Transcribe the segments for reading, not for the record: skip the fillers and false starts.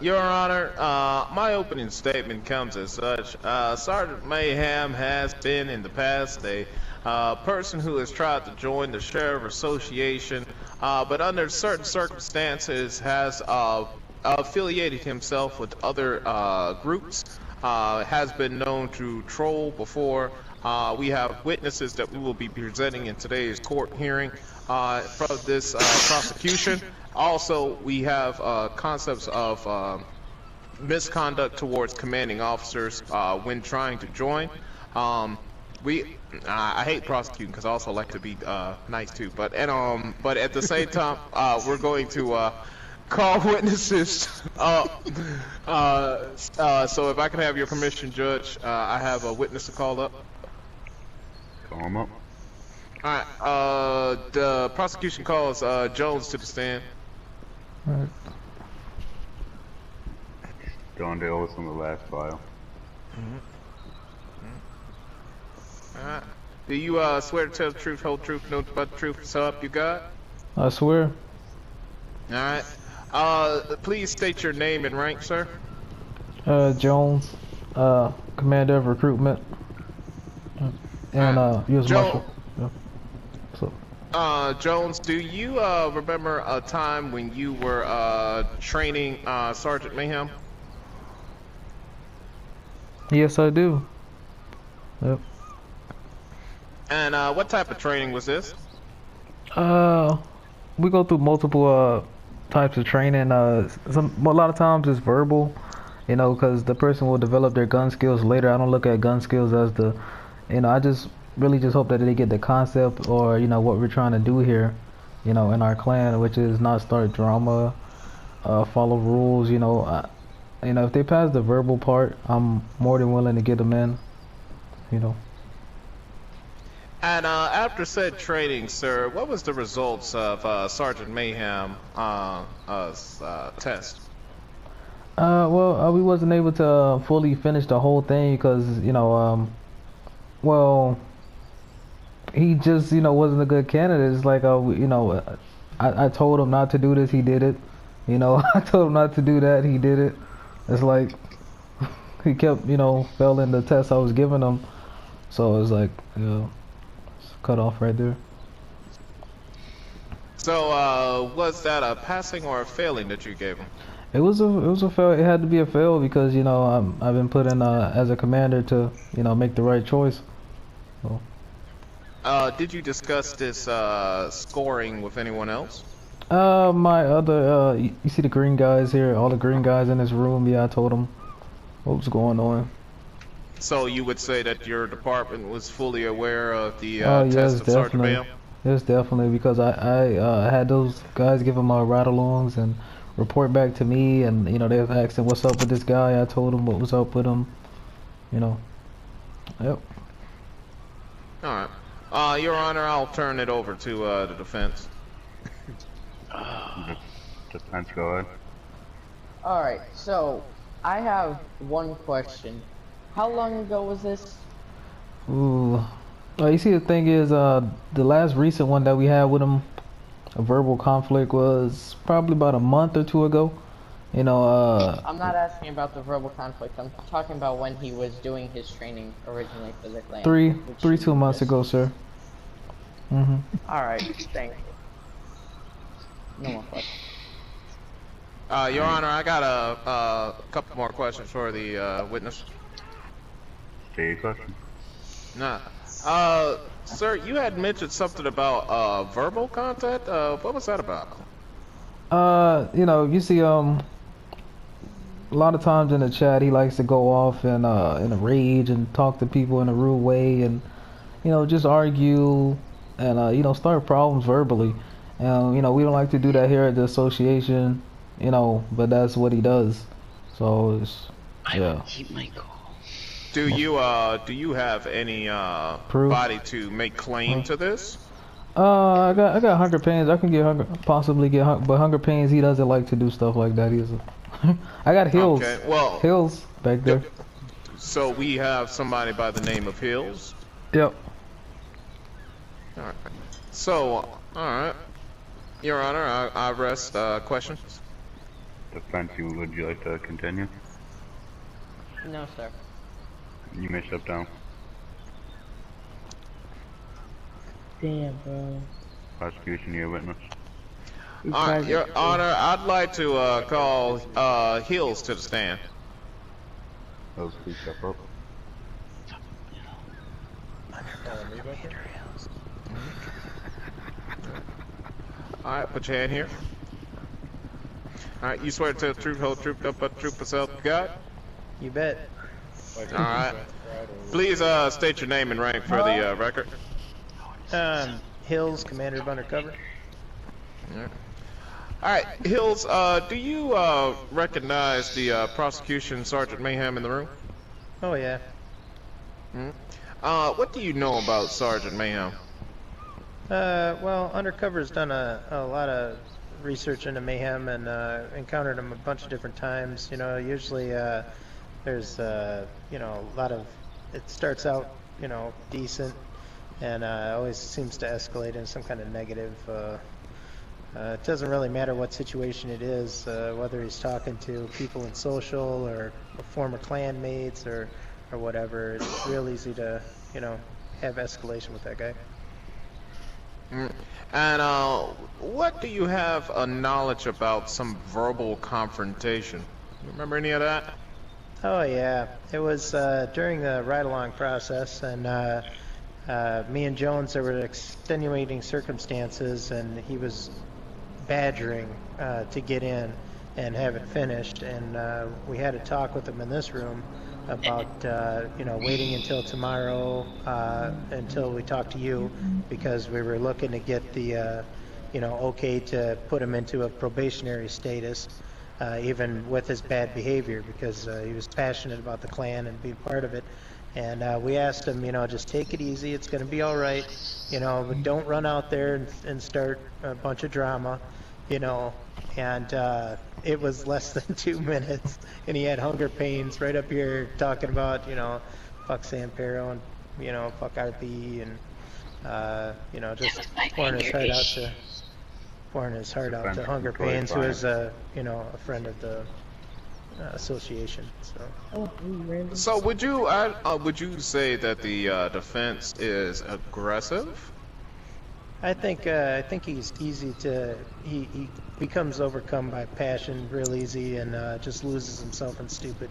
Your Honor, my opening statement comes as such. Sergeant Mayhem has been in the past a person who has tried to join the Sheriff Association, but under certain circumstances has affiliated himself with other groups, has been known to troll before. We have witnesses that we will be presenting in today's court hearing from this prosecution. Also, we have concepts of misconduct towards commanding officers when trying to join. I hate prosecuting because I also like to be nice too. But at the same time, we're going to call witnesses. So if I can have your permission, Judge, I have a witness to call up. Call him up. Alright, the prosecution calls Jones to the stand. Alright. John Dale was on the last file. Alright. Do you swear to tell the truth, whole truth, nothing but the truth, so help you God? I swear. Alright. Please state your name and rank, sir. Jones, Commander of Recruitment. And U.S. Marshal. Yeah. So. Jones, do you remember a time when you were training Sergeant Mayhem? Yes, I do. Yep. And what type of training was this? We go through multiple types of training. A lot of times it's verbal, you know, because the person will develop their gun skills later. I don't look at gun skills as the, you know, I just really just hope that they get the concept, or you know what we're trying to do here, you know, in our clan, which is not start drama, follow rules. You know, if they pass the verbal part, I'm more than willing to get them in, you know. And after said training, sir, what was the results of Sergeant Mayhem test? Well, we wasn't able to fully finish the whole thing because, you know, well, he just, you know, wasn't a good candidate. It's like, you know, I told him not to do this, he did it. You know, I told him not to do that, he did it. It's like, he kept, you know, failing the test I was giving him. So it's like, you know, it's cut off right there. So, was that a passing or a failing that you gave him? It was a fail. It had to be a fail because, you know, I've been put in as a commander to, you know, make the right choice. So. Did you discuss this scoring with anyone else? My other, you see the green guys here, all the green guys in this room. Yeah, I told them what was going on. So you would say that your department was fully aware of the yes, test of Sergeant Mayhem? Yes, definitely, because I had those guys give them ride-alongs and report back to me, and you know they was asking what's up with this guy. I told them what was up with him. You know. Yep. All right. Your Honor, I'll turn it over to the defense. Defense, go ahead. All right. So I have one question. How long ago was this? Ooh. You see, the thing is, the last recent one that we had with him, a verbal conflict, was probably about a month or two ago. You know, I'm not asking about the verbal conflict. I'm talking about when he was doing his training originally for the clan. 2 months ago, sir. Mm-hmm. All right, thank you. No more questions. Your Honor, I got a couple more questions for the witness. Say your question. Nah. Sir, you had mentioned something about verbal contact. What was that about? You know, you see, a lot of times in the chat, he likes to go off in a rage and talk to people in a rude way, and you know, just argue and you know, start problems verbally. And you know, we don't like to do that here at the association, you know, but that's what he does. So it's, yeah. Keep my call. Do you have any proof? body to make claim to this? I got hunger pains. I can possibly get but hunger pains. He doesn't like to do stuff like that. He's I got Hills. Okay, well, Hills back there. So we have somebody by the name of Hills. Yep. All right. So, all right, Your Honor, I rest questions. Defense, would you like to continue? No, sir. You may step down. Damn, bro. Prosecution, you're a witness. Your Honor, I'd like to call Hills to the stand. Those please step up. Alright, put your hand here. Alright, you swear to tell the truth, whole truth, nothing but the truth, so help you God? You bet. Alright. Please state your name and rank for the record. Hills, Commander of Undercover. Yeah. Alright, Hills, do you recognize the prosecution Sergeant Mayhem in the room? Oh yeah. What do you know about Sergeant Mayhem? Well, Undercover's done a lot of research into Mayhem and encountered him a bunch of different times. You know, usually there's you know, a lot of, it starts out, you know, decent and always seems to escalate in some kind of negative. It doesn't really matter what situation it is, whether he's talking to people in social or former clan mates or whatever. It's real easy to, you know, have escalation with that guy. And what do you have a knowledge about some verbal confrontation? You remember any of that? Oh yeah, it was during the ride-along process, and me and Jones, there were extenuating circumstances, and he was badgering to get in and have it finished, and we had a talk with him in this room about you know, waiting until tomorrow until we talk to you, because we were looking to get the you know, okay to put him into a probationary status, even with his bad behavior, because he was passionate about the clan and being part of it. And we asked him, you know, just take it easy, it's going to be all right, you know, but don't run out there and start a bunch of drama, you know. And it was less than 2 minutes, and he had hunger pains right up here talking about, you know, fuck San Pero and, you know, fuck RP, and you know, just pouring his heart out to Hunger Pains, who is you know, a friend of the association. So would you say that the defense is aggressive? I think he's easy to, he becomes overcome by passion real easy, and just loses himself in stupid.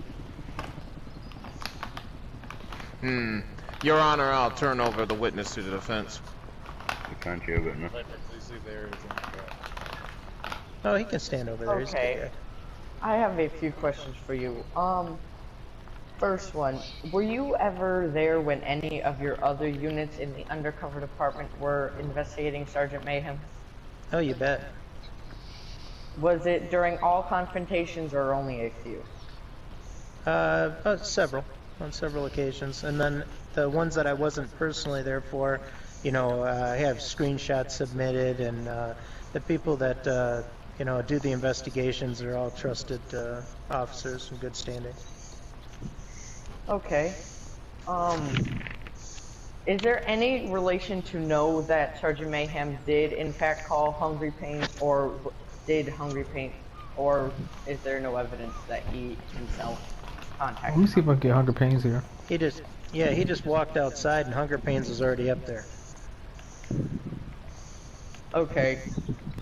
Your Honor, I'll turn over the witness to the defense. Defense, you're a witness. Oh, he can stand over there. Okay. I have a few questions for you. First one, were you ever there when any of your other units in the undercover department were investigating Sergeant Mayhem? Oh, you bet. Was it during all confrontations or only a few? Several, on several occasions, and then the ones that I wasn't personally there for, you know, I have screenshots submitted, and the people that you know, do the investigations are all trusted officers in good standing. Okay. Is there any relation to know that Sergeant Mayhem did in fact call Hungry Pain, or did Hungry Pain, or is there no evidence that he himself contacted? Let me see if I can get Hunger Pains here. He just walked outside, and Hunger Pains was already up there. Okay.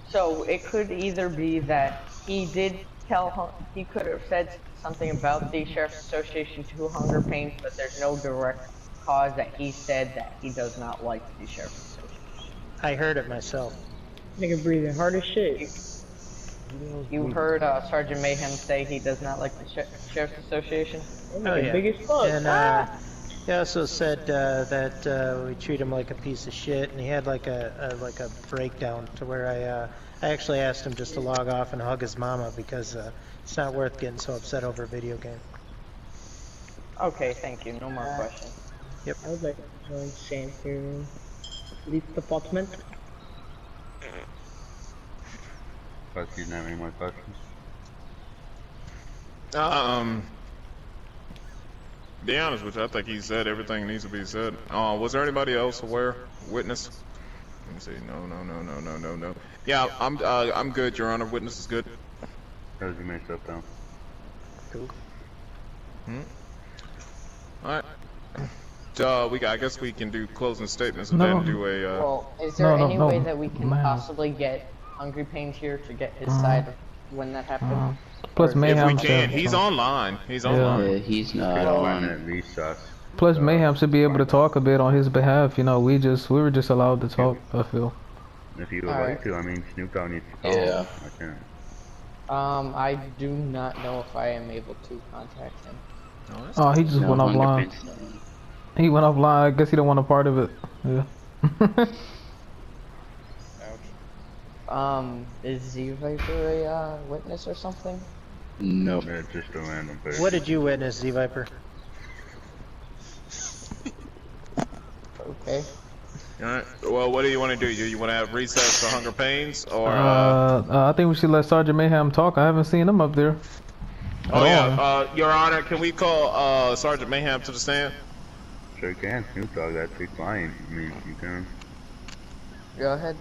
So it could either be that he did tell, he could have said something about the Sheriff's Association to Hunger Pains, but there's no direct cause that he said that he does not like the Sheriff's Association. I heard it myself. Nigga breathing hard as shit. You heard Sergeant Mayhem say he does not like the Sheriff's Association? Oh yeah. Big as fuck. And he also said that we treat him like a piece of shit, and he had like a breakdown to where I actually asked him just to log off and hug his mama, because it's not worth getting so upset over a video game. Okay, thank you. No more questions. Yep. I would like to join San Pedro Police Department. Prosecution, have any more questions? Be honest with you, I think he said everything needs to be said. Was there anybody else aware? Witness? Let me see. No. Yeah, I'm good, Your Honor. Witness is good. How's you make stuff down? Cool. Alright. I guess we can do closing statements and No. then do a, Well, is there any way no, that we can man. possibly get Hungry Pains here to get his side of when that happened? Plus if we Mayhem can. should, He's online. He's Yeah. online. Yeah, he's not Could find on. at least us. plus Mayhem should be able to talk a bit on his behalf. You know, we were just allowed to talk. I feel. If you would Alright. like to, I mean, Snoop Dogg needs to call. Yeah. I can't. I do not know if I am able to contact him. Oh, he just No, went Hunger offline. Pains not on. He went offline. I guess he don't want a part of it. Yeah. Is Z-Viper a witness or something? No. Yeah, just a random person. What did you witness, Z-Viper? Okay. Alright. Well, what do you want to do? Do you want to have recess for Hunger Pains? Or, I think we should let Sergeant Mayhem talk. I haven't seen him up there. oh, at all. yeah. Your Honor, can we call Sergeant Mayhem to the stand? Sure can. Snoop Dogg, that's fine. I mean, you can. Go ahead.